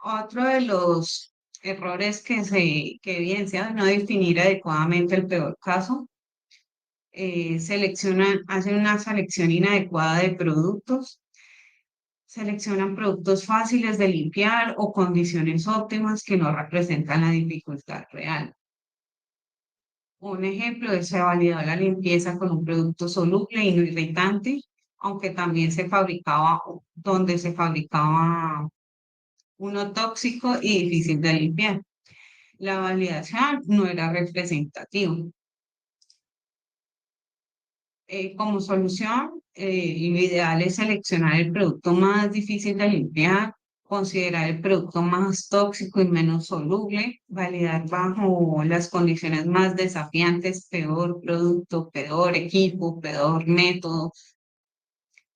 Otro de los errores que evidencia es no definir adecuadamente el peor caso. Hacen una selección inadecuada de productos, seleccionan productos fáciles de limpiar o condiciones óptimas que no representan la dificultad real. Un ejemplo es se validó la limpieza con un producto soluble y no irritante, aunque también donde se fabricaba uno tóxico y difícil de limpiar. La validación no era representativa. Como solución, lo ideal es seleccionar el producto más difícil de limpiar, considerar el producto más tóxico y menos soluble, validar bajo las condiciones más desafiantes, peor producto, peor equipo, peor método.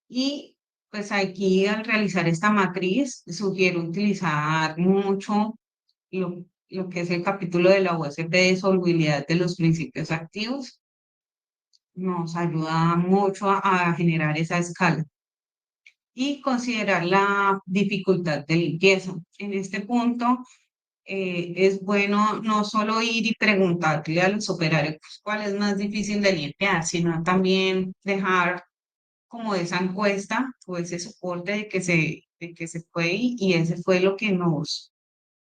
Y pues aquí al realizar esta matriz, sugiero utilizar mucho lo que es el capítulo de la USP de solubilidad de los principios activos. Nos ayuda mucho a generar esa escala y considerar la dificultad de limpieza. En este punto, es bueno no solo ir y preguntarle a los operarios cuál es más difícil de limpiar, sino también dejar como esa encuesta o ese soporte de que se fue y ese fue que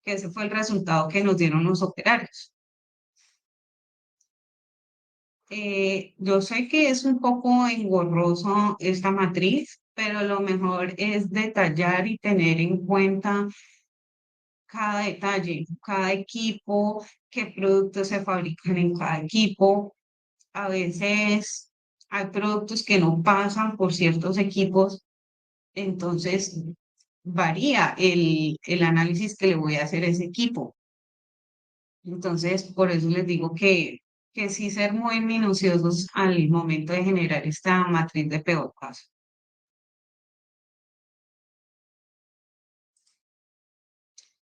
ese fue el resultado que nos dieron los operarios. Yo sé que es un poco engorroso esta matriz, pero lo mejor es detallar y tener en cuenta cada detalle, cada equipo, qué productos se fabrican en cada equipo. A veces hay productos que no pasan por ciertos equipos, entonces varía el análisis que le voy a hacer a ese equipo. Entonces, por eso les digo que sí ser muy minuciosos al momento de generar esta matriz de peor caso.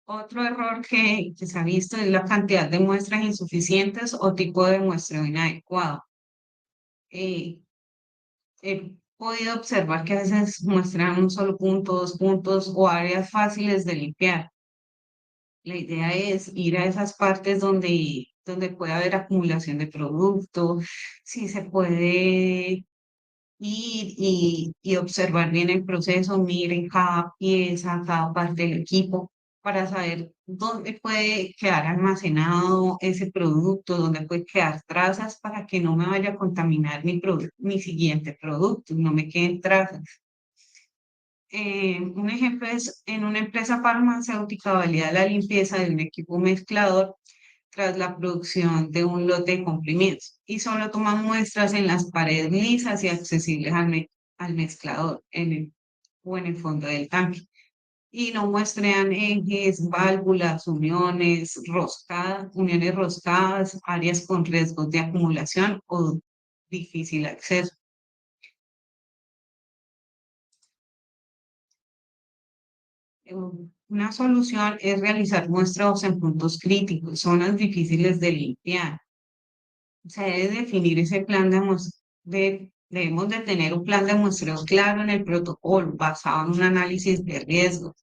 Otro error que se ha visto es la cantidad de muestras insuficientes o tipo de muestreo inadecuado. Eh, He podido observar que a veces muestran un solo punto, dos puntos o áreas fáciles de limpiar. La idea es ir a esas partes donde puede haber acumulación de producto, si se puede y observar bien el proceso, miren cada pieza, cada parte del equipo, para saber dónde puede quedar almacenado ese producto, dónde puede quedar trazas para que no me vaya a contaminar mi siguiente producto, no me queden trazas. Un ejemplo es en una empresa farmacéutica valida la limpieza de un equipo mezclador tras la producción de un lote de comprimidos y solo toman muestras en las paredes lisas y accesibles al mezclador o en el fondo del tanque. Y no muestran ejes, válvulas, uniones roscadas, áreas con riesgos de acumulación o difícil acceso. Una solución es realizar muestreos en puntos críticos, zonas difíciles de limpiar. Se debe definir ese plan debemos de tener un plan de muestreo claro en el protocolo, basado en un análisis de riesgos,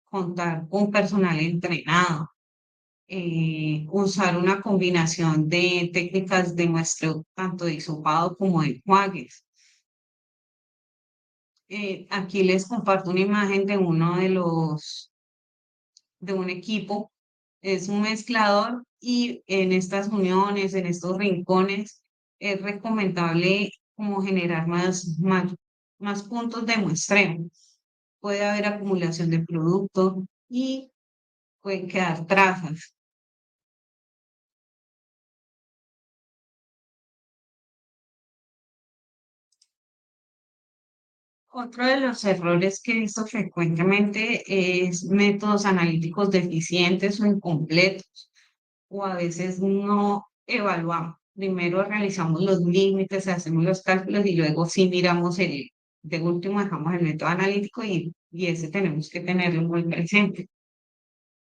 contar con personal entrenado, usar una combinación de técnicas de muestreo, tanto de hisopado como de enjuagues. Aquí les comparto una imagen de de un equipo, es un mezclador y en estas uniones, en estos rincones, es recomendable como generar más puntos de muestreo. Puede haber acumulación de producto y pueden quedar trazas. Otro de los errores que he visto frecuentemente es métodos analíticos deficientes o incompletos, o a veces no evaluamos. Primero realizamos los límites, hacemos los cálculos y luego sí miramos de último dejamos el método analítico y ese tenemos que tenerlo muy presente.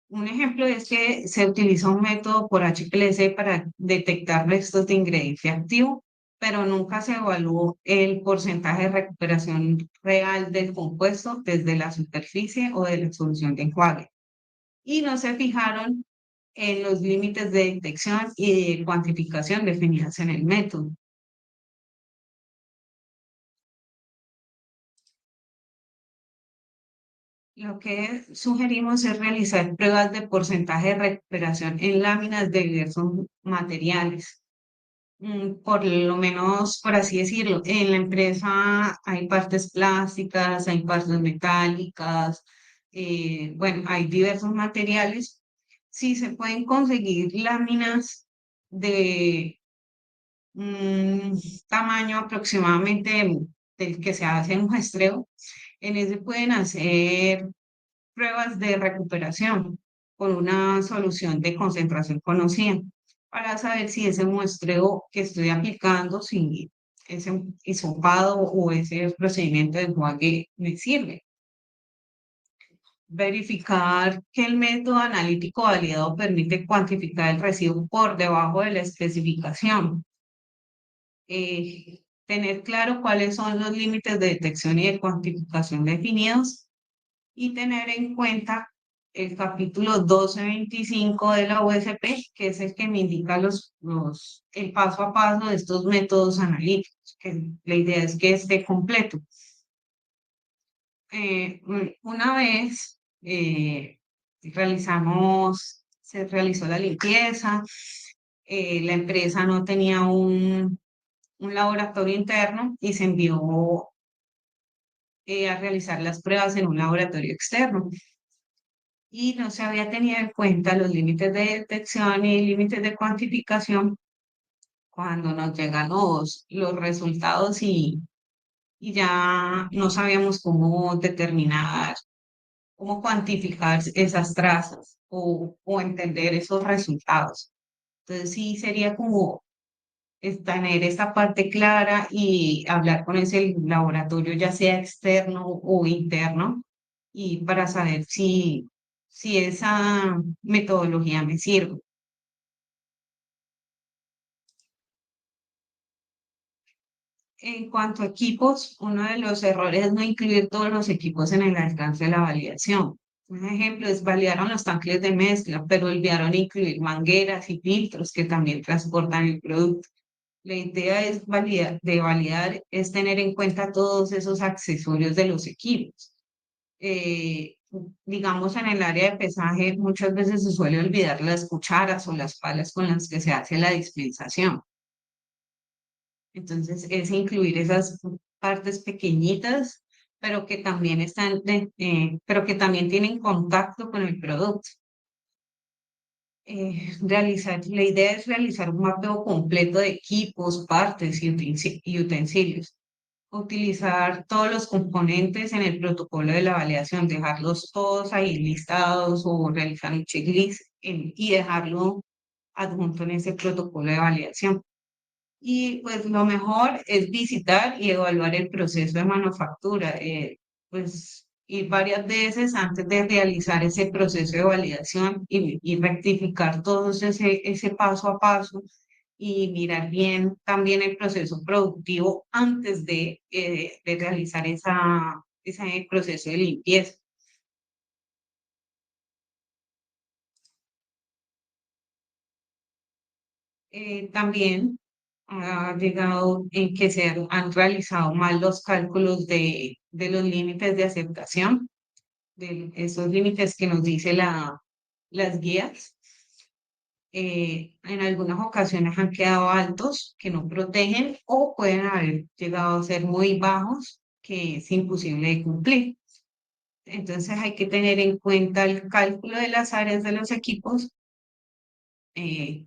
Un ejemplo es que se utiliza un método por HPLC para detectar restos de ingrediente activo, pero nunca se evaluó el porcentaje de recuperación real del compuesto desde la superficie o de la solución de enjuague. y no se fijaron en los límites de detección y de cuantificación definidos en el método. Lo que sugerimos es realizar pruebas de porcentaje de recuperación en láminas de diversos materiales. Por lo menos, por así decirlo, en la empresa hay partes plásticas, hay partes metálicas, bueno, hay diversos materiales. Si se pueden conseguir láminas de un tamaño aproximadamente del que se hace un muestreo, en ese pueden hacer pruebas de recuperación con una solución de concentración conocida para saber si ese muestreo que estoy aplicando, si ese hisopado o ese procedimiento de enjuague me sirve. Verificar que el método analítico validado permite cuantificar el residuo por debajo de la especificación. Tener claro cuáles son los límites de detección y de cuantificación definidos y tener en cuenta el capítulo 1225 de la USP, que es el que me indica el paso a paso de estos métodos analíticos, que la idea es que esté completo. Una vez se realizó la limpieza, la empresa no tenía un laboratorio interno y se envió a realizar las pruebas en un laboratorio externo y no se había tenido en cuenta los límites de detección y límites de cuantificación cuando nos llegan los resultados y ya no sabíamos cómo determinar, cómo cuantificar esas trazas o entender esos resultados. Entonces sí sería como tener esta parte clara y hablar con ese laboratorio, ya sea externo o interno, y para saber si esa metodología me sirve. En cuanto a equipos, uno de los errores es no incluir todos los equipos en el alcance de la validación. Un ejemplo es validaron los tanques de mezcla, pero olvidaron incluir mangueras y filtros que también transportan el producto. La idea de validar es tener en cuenta todos esos accesorios de los equipos. Eh, digamos, en el área de pesaje muchas veces se suele olvidar las cucharas o las palas con las que se hace la dispensación. Entonces, es incluir esas partes pequeñitas, pero que también pero que también tienen contacto con el producto. La idea es realizar un mapeo completo de equipos, partes y utensilios. Utilizar todos los componentes en el protocolo de la validación, dejarlos todos ahí listados o realizar un checklist y dejarlo adjunto en ese protocolo de validación. Y pues lo mejor es visitar y evaluar el proceso de manufactura, pues ir varias veces antes de realizar ese proceso de validación y rectificar todo ese paso a paso y mirar bien también el proceso productivo antes de realizar ese proceso de limpieza. También ha llegado en que han realizado mal los cálculos de los límites de aceptación, de esos límites que nos dice las guías. En algunas ocasiones han quedado altos, que no protegen, o pueden haber llegado a ser muy bajos, que es imposible de cumplir. Entonces hay que tener en cuenta el cálculo de las áreas de los equipos. eh,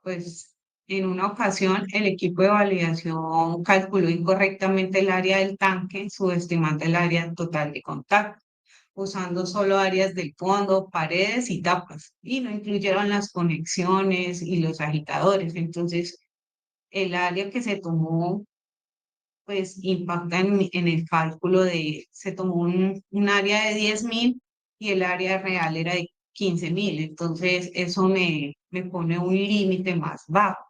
Pues en una ocasión el equipo de validación calculó incorrectamente el área del tanque, subestimando el área total de contacto, usando solo áreas del fondo, paredes y tapas, y no incluyeron las conexiones y los agitadores. Entonces, el área que se tomó, pues impacta en el cálculo se tomó un área de 10.000 y el área real era de 15.000. Entonces, eso me pone un límite más bajo.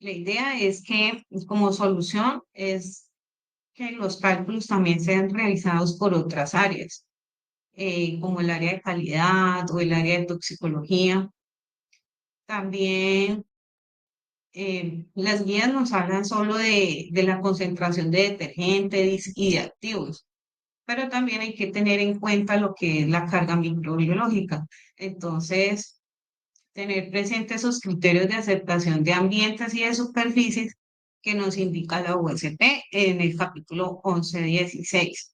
La idea es que como solución es que los cálculos también sean realizados por otras áreas, como el área de calidad o el área de toxicología. También las guías nos hablan solo de la concentración de detergentes y de activos, pero también hay que tener en cuenta lo que es la carga microbiológica. Entonces, tener presentes esos criterios de aceptación de ambientes y de superficies que nos indica la USP en el capítulo 11.16.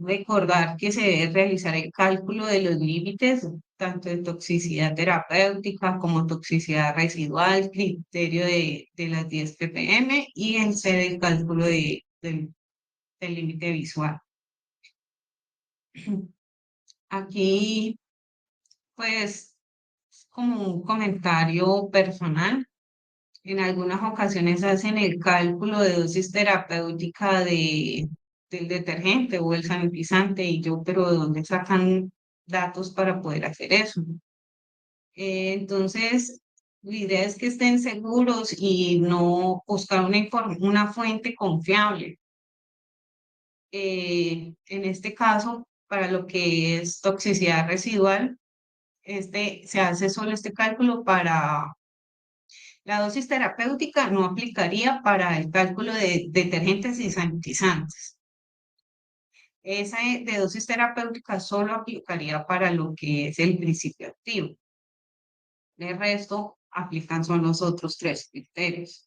Recordar que se debe realizar el cálculo de los límites, tanto de toxicidad terapéutica como toxicidad residual, criterio de las 10 ppm y el cálculo del límite visual. Aquí, pues, como un comentario personal, en algunas ocasiones hacen el cálculo de dosis terapéutica del detergente o el sanitizante y yo, pero ¿de dónde sacan datos para poder hacer eso? Entonces, la idea es que estén seguros y no buscar una fuente confiable. En este caso, para lo que es toxicidad residual, se hace solo este cálculo para la dosis terapéutica, no aplicaría para el cálculo de detergentes y sanitizantes. Esa de dosis terapéutica solo aplicaría para lo que es el principio activo. El resto aplican son los otros tres criterios.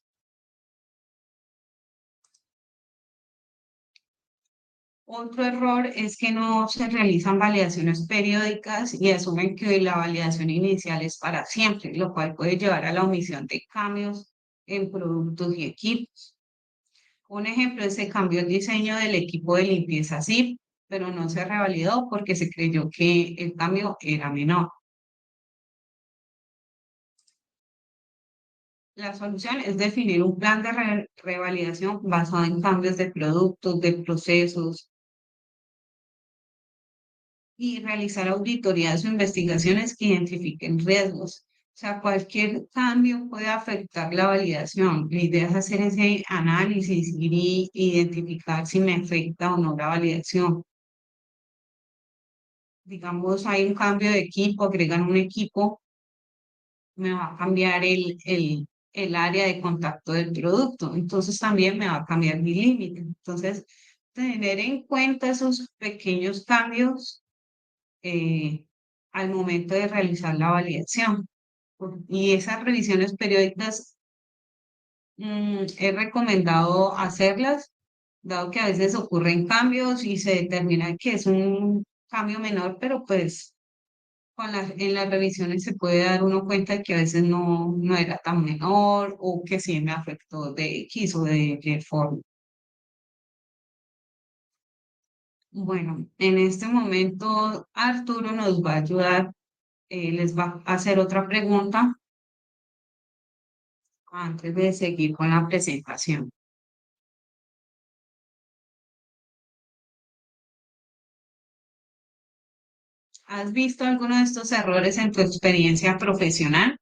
Otro error es que no se realizan validaciones periódicas y asumen que la validación inicial es para siempre, lo cual puede llevar a la omisión de cambios en productos y equipos. Un ejemplo es se cambió el diseño del equipo de limpieza SIP, pero no se revalidó porque se creyó que el cambio era menor. La solución es definir un plan de revalidación basado en cambios de productos, de procesos y realizar auditorías o investigaciones que identifiquen riesgos. O sea, cualquier cambio puede afectar la validación. La idea es hacer ese análisis y identificar si me afecta o no la validación. Digamos, hay un cambio de equipo, agregan un equipo, me va a cambiar el área de contacto del producto, entonces también me va a cambiar mi límite. Entonces, tener en cuenta esos pequeños cambios eh, al momento de realizar la validación. Y esas revisiones periódicas es recomendado hacerlas, dado que a veces ocurren cambios y se determina que es un cambio menor, pero pues en las revisiones se puede dar uno cuenta de que a veces no era tan menor o que sí me afectó de X o de Y forma. Bueno, en este momento Arturo nos va a ayudar, les va a hacer otra pregunta antes de seguir con la presentación. ¿Has visto alguno de estos errores en tu experiencia profesional?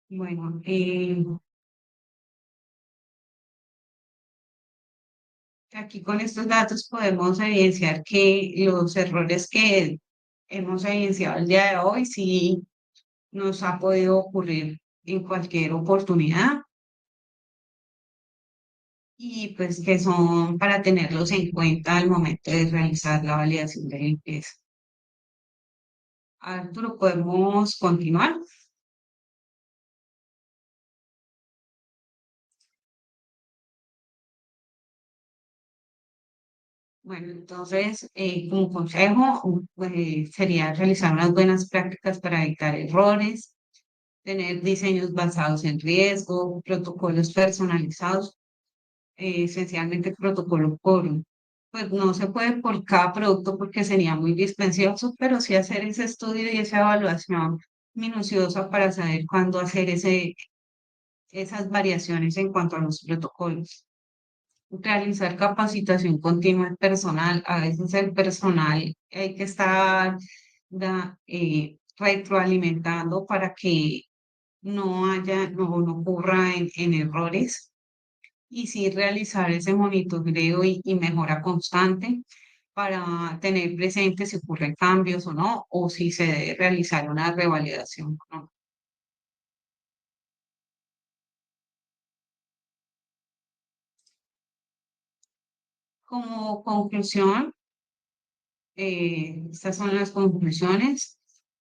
Bueno, aquí con estos datos podemos evidenciar que los errores que hemos evidenciado el día de hoy sí nos ha podido ocurrir en cualquier oportunidad. y pues que son para tenerlos en cuenta al momento de realizar la validación de limpieza. Arturo, ¿podemos continuar? Bueno, entonces, como consejo, sería realizar unas buenas prácticas para evitar errores, tener diseños basados en riesgo, protocolos personalizados, esencialmente protocolo por, pues no se puede por cada producto porque sería muy dispendioso, pero sí hacer ese estudio y esa evaluación minuciosa para saber cuándo hacer esas variaciones en cuanto a los protocolos. Realizar capacitación continua al personal. A veces el personal hay que estar retroalimentando para que no ocurra en errores y sí realizar ese monitoreo y mejora constante para tener presente si ocurren cambios o no, o si se debe realizar una revalidación o no. Como conclusión, estas son las conclusiones.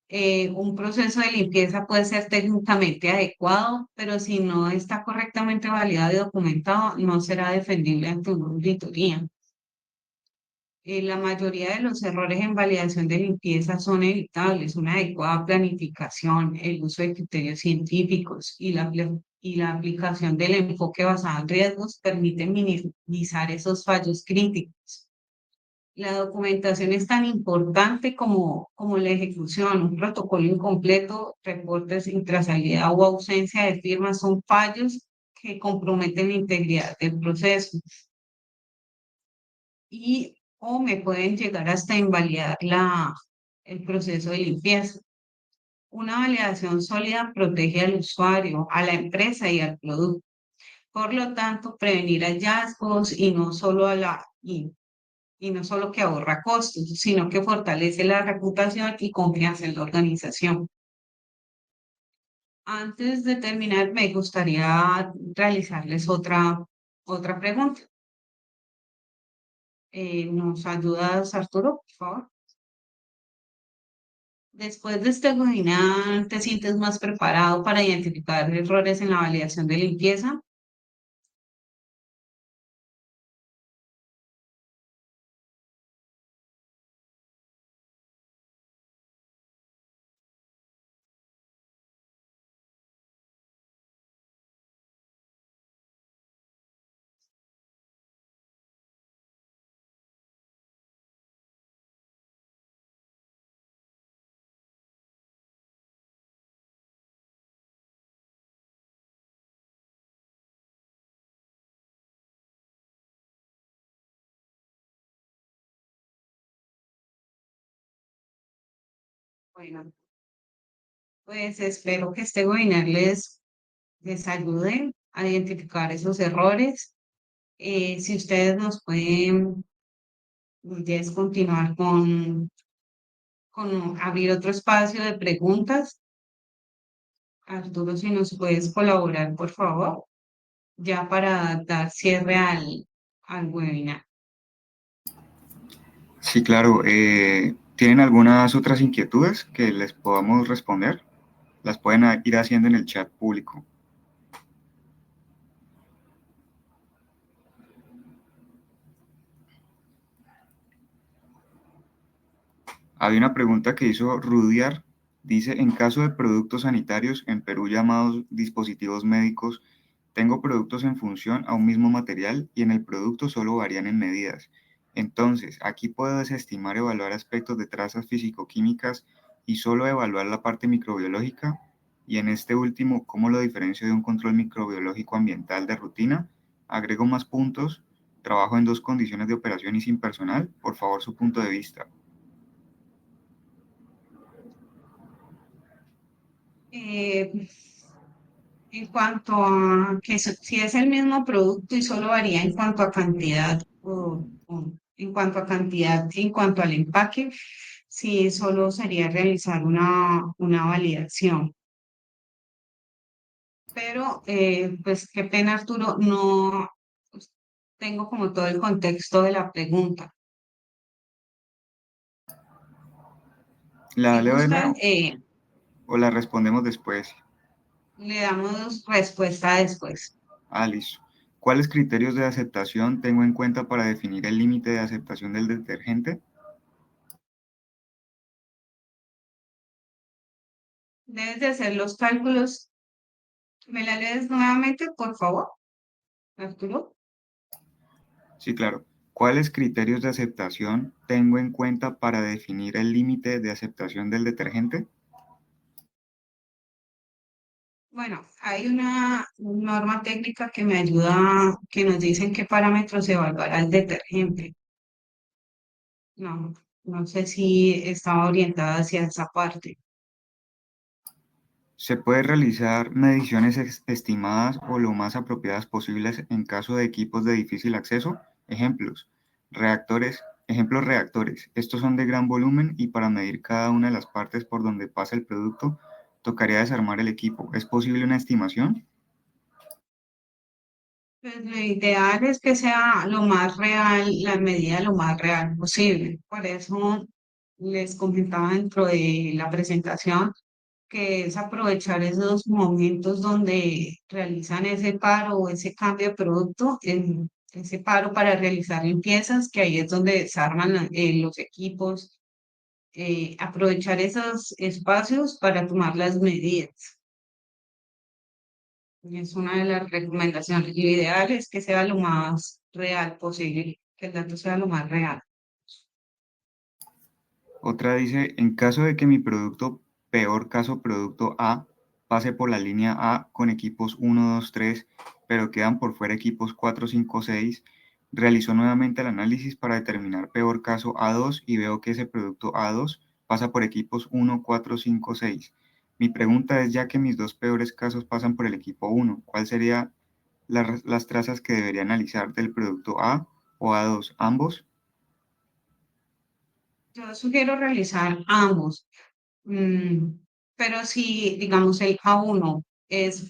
Un proceso de limpieza puede ser técnicamente adecuado, pero si no está correctamente validado y documentado, no será defendible ante una auditoría. La mayoría de los errores en validación de limpieza son evitables. Una adecuada planificación, el uso de criterios científicos y la aplicación del enfoque basado en riesgos permiten minimizar esos fallos críticos. La documentación es tan importante como la ejecución. Un protocolo incompleto, reportes sin trazabilidad o ausencia de firmas son fallos que comprometen la integridad del proceso y o me pueden llegar hasta invalidar el proceso de limpieza. Una validación sólida protege al usuario, a la empresa y al producto. Por lo tanto, prevenir hallazgos y no solo que ahorra costos, sino que fortalece la reputación y confianza en la organización. Antes de terminar, me gustaría realizarles otra pregunta. ¿Nos ayudas, Arturo, por favor? Después de este webinar, ¿te sientes más preparado para identificar errores en la validación de limpieza? Bueno, pues espero que este webinar les ayude a identificar esos errores. Si ustedes nos pueden continuar con abrir otro espacio de preguntas. Arturo, si nos puedes colaborar, por favor, ya para dar cierre al webinar. Sí, claro. ¿Tienen algunas otras inquietudes que les podamos responder? Las pueden ir haciendo en el chat público. Hay una pregunta que hizo Rudiar. Dice, en caso de productos sanitarios en Perú llamados dispositivos médicos, tengo productos en función a un mismo material y en el producto solo varían en medidas. Entonces, aquí puedo desestimar evaluar aspectos de trazas físico-químicas y solo evaluar la parte microbiológica. Y en este último, ¿cómo lo diferencio de un control microbiológico ambiental de rutina? Agrego más puntos. Trabajo en dos condiciones de operación y sin personal. Por favor, su punto de vista. Eh, en cuanto a que si es el mismo producto y solo varía en cuanto a cantidad o en cuanto a cantidad, en cuanto al empaque, sí solo sería realizar una validación. Pero, pues qué pena, Arturo, no. tengo como todo el contexto de la pregunta. ¿La Si leo de gusta, nuevo o la respondemos después? le damos respuesta después. Ah, listo. ¿Cuáles criterios de aceptación tengo en cuenta para definir el límite de aceptación del detergente? Debes de hacer los cálculos. ¿Me la lees nuevamente, por favor, Arturo? Sí, claro. ¿Cuáles criterios de aceptación tengo en cuenta para definir el límite de aceptación del detergente? Bueno, hay una norma técnica que me ayuda, que nos dicen qué parámetros evaluará el detergente. No, no sé si estaba orientada hacia esa parte. ¿Se puede realizar mediciones estimadas o lo más apropiadas posibles en caso de equipos de difícil acceso? Ejemplos, reactores. Estos son de gran volumen y para medir cada una de las partes por donde pasa el producto, tocaría desarmar el equipo. ¿Es posible una estimación? Pues lo ideal es que sea lo más real, la medida lo más real posible. Por eso les comentaba dentro de la presentación que es aprovechar esos momentos donde realizan ese paro o ese cambio de producto, ese paro para realizar limpiezas, que ahí es donde desarman los equipos, aprovechar esos espacios para tomar las medidas. Es una de las recomendaciones. Lo ideal es que sea lo más real posible, que el dato sea lo más real. Otra dice, en caso de que mi producto, peor caso producto A, pase por la línea A con equipos 1, 2, 3, pero quedan por fuera equipos 4, 5, 6, realizó nuevamente el análisis para determinar peor caso A2 y veo que ese producto A2 pasa por equipos 1, 4, 5, 6. Mi pregunta es, ya que mis dos peores casos pasan por el equipo 1, ¿cuál sería las trazas que debería analizar del producto A o A2? ¿Ambos? Yo sugiero realizar ambos. Mm, pero si, digamos, el A1 es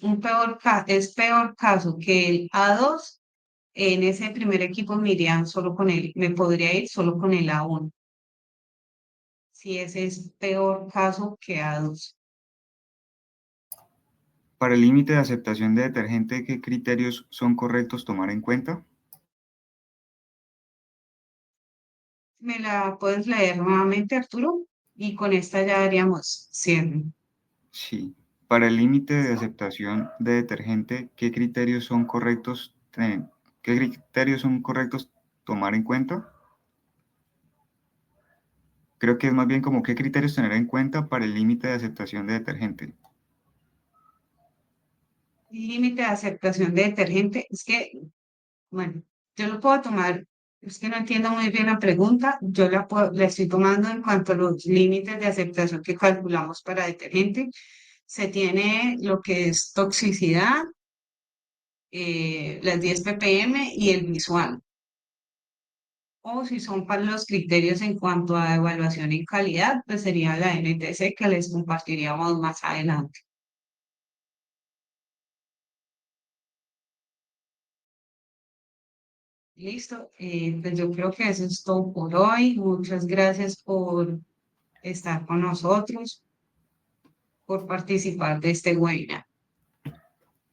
es peor caso que el A2, en ese primer equipo me iría solo con me podría ir solo con el A1, si ese es peor caso que A2. Para el límite de aceptación de detergente, ¿qué criterios son correctos tomar en cuenta? ¿Me la puedes leer nuevamente, Arturo? Y con esta ya haríamos cierre. Sí. Para el límite de ¿Listo? aceptación de detergente, ¿qué criterios son correctos tomar en cuenta? Creo que es más bien como qué criterios tener en cuenta para el límite de aceptación de detergente. Límite de aceptación de detergente. Es que, bueno, yo lo puedo tomar, es que no entiendo muy bien la pregunta. La estoy tomando en cuanto a los límites de aceptación que calculamos para detergente. Se tiene lo que es toxicidad, las 10 ppm y el visual. O si son para los criterios en cuanto a evaluación y calidad, pues sería la NTC que les compartiríamos más adelante. Listo, pues yo creo que eso es todo por hoy. Muchas gracias por estar con nosotros, por participar de este webinar.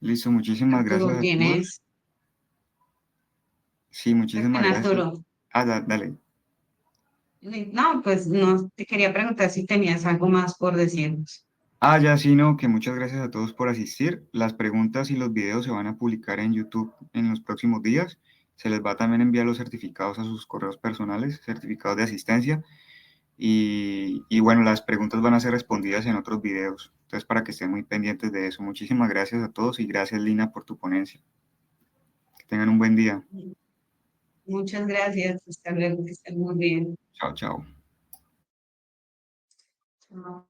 Listo, muchísimas gracias Arturo, a todos. tienes, Sí, qué muchísimas pena, gracias. Arturo. Ah, dale. No, pues no, te quería preguntar si tenías algo más por decirnos. Ah, ya sí, no, que muchas gracias a todos por asistir. Las preguntas y los videos se van a publicar en YouTube en los próximos días. Se les va a también enviar los certificados a sus correos personales, certificados de asistencia. Y bueno, las preguntas van a ser respondidas en otros videos. Entonces, para que estén muy pendientes de eso. Muchísimas gracias a todos y gracias, Lina, por tu ponencia. Que tengan un buen día. Muchas gracias, hasta luego, que estén muy bien. Chao, chao. Chao.